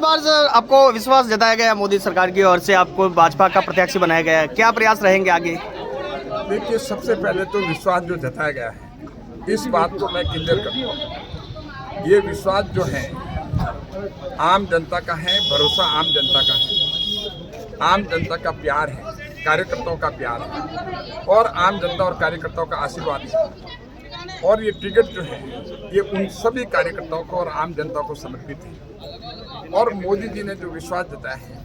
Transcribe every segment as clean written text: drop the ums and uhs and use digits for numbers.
बार आपको विश्वास जताया गया मोदी सरकार की ओर से, आपको भाजपा का प्रत्याशी बनाया गया है, क्या प्रयास रहेंगे आगे? देखिए, सबसे पहले तो विश्वास जो जताया गया है, इस बात को मैं क्लियर करता हूँ। ये विश्वास जो है आम जनता का है, भरोसा आम जनता का है, आम जनता का प्यार है, कार्यकर्ताओं का प्यार है और आम जनता और कार्यकर्ताओं का आशीर्वाद है। और ये टिकट जो है ये उन सभी कार्यकर्ताओं को और आम जनता को समर्पित है। और मोदी जी ने जो विश्वास जताया है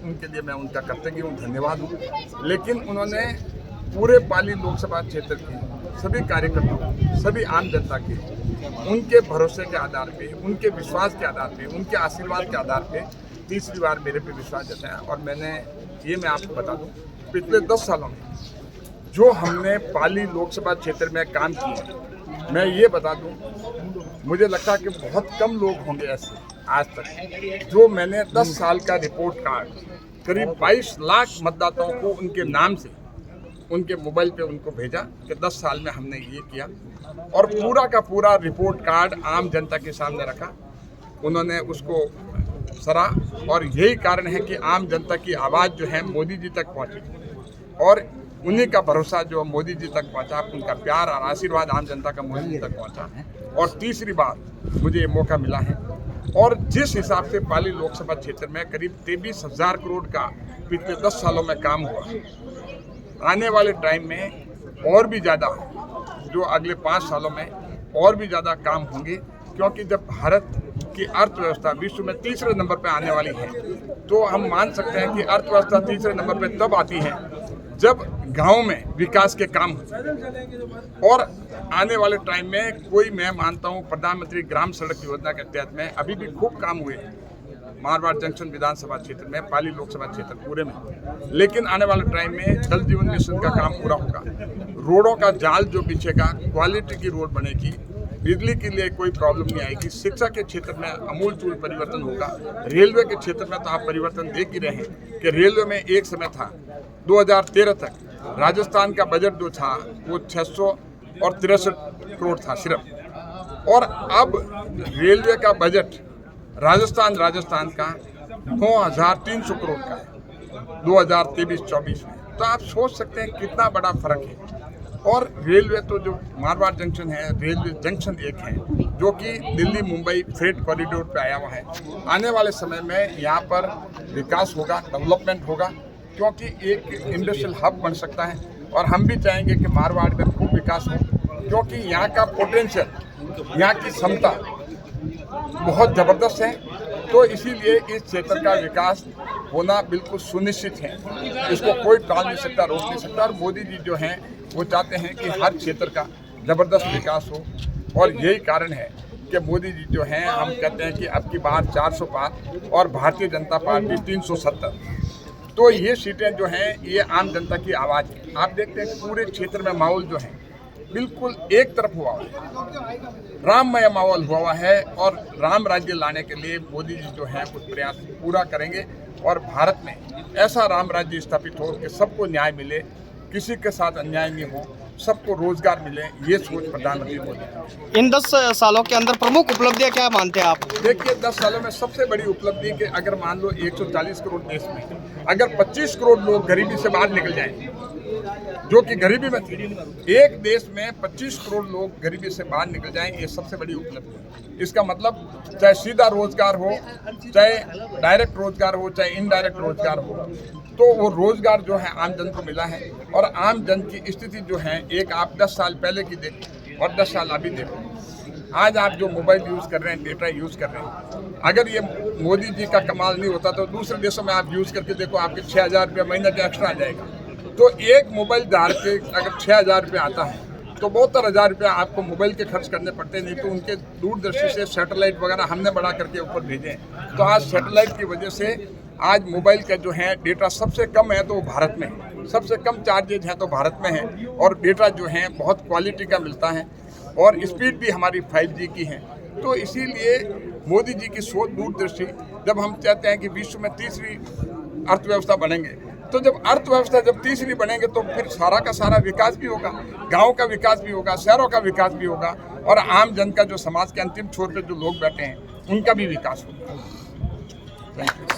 उनके लिए मैं उनका कृतज्ञ हूँ, धन्यवाद हूँ। लेकिन उन्होंने पूरे पाली लोकसभा क्षेत्र के सभी कार्यकर्ताओं, सभी आम जनता के उनके भरोसे के आधार पे, उनके विश्वास के आधार पे, उनके आशीर्वाद के आधार पे तीसरी बार मेरे पे विश्वास जताया। और मैं आपको बता दूं, पिछले 10 सालों में जो हमने पाली लोकसभा क्षेत्र में काम किए, मैं ये बता दूं, मुझे लगता है कि बहुत कम लोग होंगे ऐसे आज तक जो मैंने 10 साल का रिपोर्ट कार्ड करीब 22 लाख मतदाताओं को उनके नाम से उनके मोबाइल पे उनको भेजा कि 10 साल में हमने ये किया। और पूरा का पूरा रिपोर्ट कार्ड आम जनता के सामने रखा, उन्होंने उसको सरा। और यही कारण है कि आम जनता की आवाज़ जो है मोदी जी तक पहुंची और उन्हीं का भरोसा जो मोदी जी तक पहुंचा, उनका प्यार और आशीर्वाद आम जनता का मोदी जी तक पहुंचा। और तीसरी बार मुझे ये मौका मिला है। और जिस हिसाब से पाली लोकसभा क्षेत्र में करीब 23,000 करोड़ का पिछले 10 सालों में काम हुआ, आने वाले टाइम में और भी ज़्यादा, जो अगले 5 सालों में और भी ज़्यादा काम होंगे। क्योंकि जब भारत की अर्थव्यवस्था विश्व में तीसरे नंबर पर आने वाली है, तो हम मान सकते हैं कि अर्थव्यवस्था तीसरे नंबर पर तब आती है जब गांव में विकास के काम हो। और आने वाले टाइम में मैं मानता हूं प्रधानमंत्री ग्राम सड़क योजना के तहत में अभी भी खूब काम हुए हैं मारवाड़ जंक्शन विधानसभा क्षेत्र में, पाली लोकसभा क्षेत्र पूरे में। लेकिन आने वाले टाइम में जल जीवन मिशन का काम पूरा होगा, रोडों का जाल जो बिछेगा, क्वालिटी की रोड बनेगी, बिजली के लिए कोई प्रॉब्लम नहीं आएगी, शिक्षा के क्षेत्र में अमूलचूल परिवर्तन होगा, रेलवे के क्षेत्र में तो आप परिवर्तन देख ही रहे हैं कि रेलवे में एक समय था 2013 तक राजस्थान का बजट जो था वो 663 करोड़ था सिर्फ। और अब रेलवे का बजट राजस्थान का 9,300 करोड़ का है 2023-24 में। तो आप सोच सकते हैं कितना बड़ा फर्क है। और रेलवे तो जो मारवाड़ जंक्शन है, रेलवे जंक्शन एक है जो कि दिल्ली मुंबई फ्रेट कॉरिडोर पे आया हुआ है। आने वाले समय में यहाँ पर विकास होगा, डेवलपमेंट होगा, क्योंकि एक इंडस्ट्रियल हब बन सकता है। और हम भी चाहेंगे कि मारवाड़ में खूब विकास हो, क्योंकि यहाँ का पोटेंशियल, यहाँ की क्षमता बहुत ज़बरदस्त है। तो इसीलिए इस क्षेत्र का विकास होना बिल्कुल सुनिश्चित है, इसको कोई टाल नहीं सकता, रोक नहीं सकता। और मोदी जी जो हैं वो चाहते हैं कि हर क्षेत्र का ज़बरदस्त विकास हो। और यही कारण है कि मोदी जी जो हैं, हम कहते हैं कि अब की बार 400 पार और भारतीय जनता पार्टी 370। तो ये सीटें जो हैं ये आम जनता की आवाज़ है। आप देखते हैं पूरे क्षेत्र में माहौल जो है बिल्कुल एक तरफ हुआ है, राममय माहौल हुआ है। और राम राज्य लाने के लिए मोदी जी जो है कुछ प्रयास पूरा करेंगे और भारत में ऐसा राम राज्य स्थापित हो कि सबको न्याय मिले, किसी के साथ अन्याय नहीं हो, सबको रोजगार मिले, ये सोच प्रधानमंत्री मोदी। इन 10 सालों के अंदर प्रमुख उपलब्धियां क्या मानते हैं आप? देखिए, 10 सालों में सबसे बड़ी उपलब्धि कि अगर मान लो 140 करोड़ देश में अगर 25 करोड़ लोग गरीबी से बाहर निकल जाएं, जो कि गरीबी में थे, एक देश में 25 करोड़ लोग गरीबी से बाहर निकल जाएं, ये सबसे बड़ी उपलब्धि है। इसका मतलब चाहे सीधा रोजगार हो, चाहे डायरेक्ट रोजगार हो, चाहे इनडायरेक्ट रोजगार हो, तो वो रोजगार जो है आम जन को मिला है। और आम जन की स्थिति जो है, एक आप 10 साल पहले की देखो और 10 साल अभी देखो। आज आप जो मोबाइल यूज़ कर रहे हैं, डेटा यूज़ कर रहे हैं, अगर ये मोदी जी का कमाल नहीं होता तो दूसरे देशों में आप यूज़ करके देखो, आपके 6,000 रुपये महीने का एक्स्ट्रा आ जाएगा। तो एक मोबाइल धारक के अगर 6,000 रुपये आता है तो 72,000 रुपये आपको मोबाइल के खर्च करने पड़ते हैं। नहीं तो उनके दूरदर्शी से सैटेलाइट वगैरह हमने बढ़ा करके ऊपर भेजे। तो आज सैटेलाइट की वजह से आज मोबाइल का जो है डेटा सबसे कम है तो वो भारत में है, सबसे कम चार्जेज है तो भारत में है। और डेटा जो है बहुत क्वालिटी का मिलता है और स्पीड भी हमारी 5G की है। तो इसीलिए मोदी जी की सोच दूरदर्शी, जब हम चाहते हैं कि विश्व में तीसरी अर्थव्यवस्था बनेंगे, तो जब अर्थव्यवस्था जब तीसरी बनेंगे तो फिर सारा का सारा विकास भी होगा, गांव का विकास भी होगा, शहरों का विकास भी होगा और आम जन का जो समाज के अंतिम छोर पे जो लोग बैठे हैं उनका भी विकास होगा। Thank you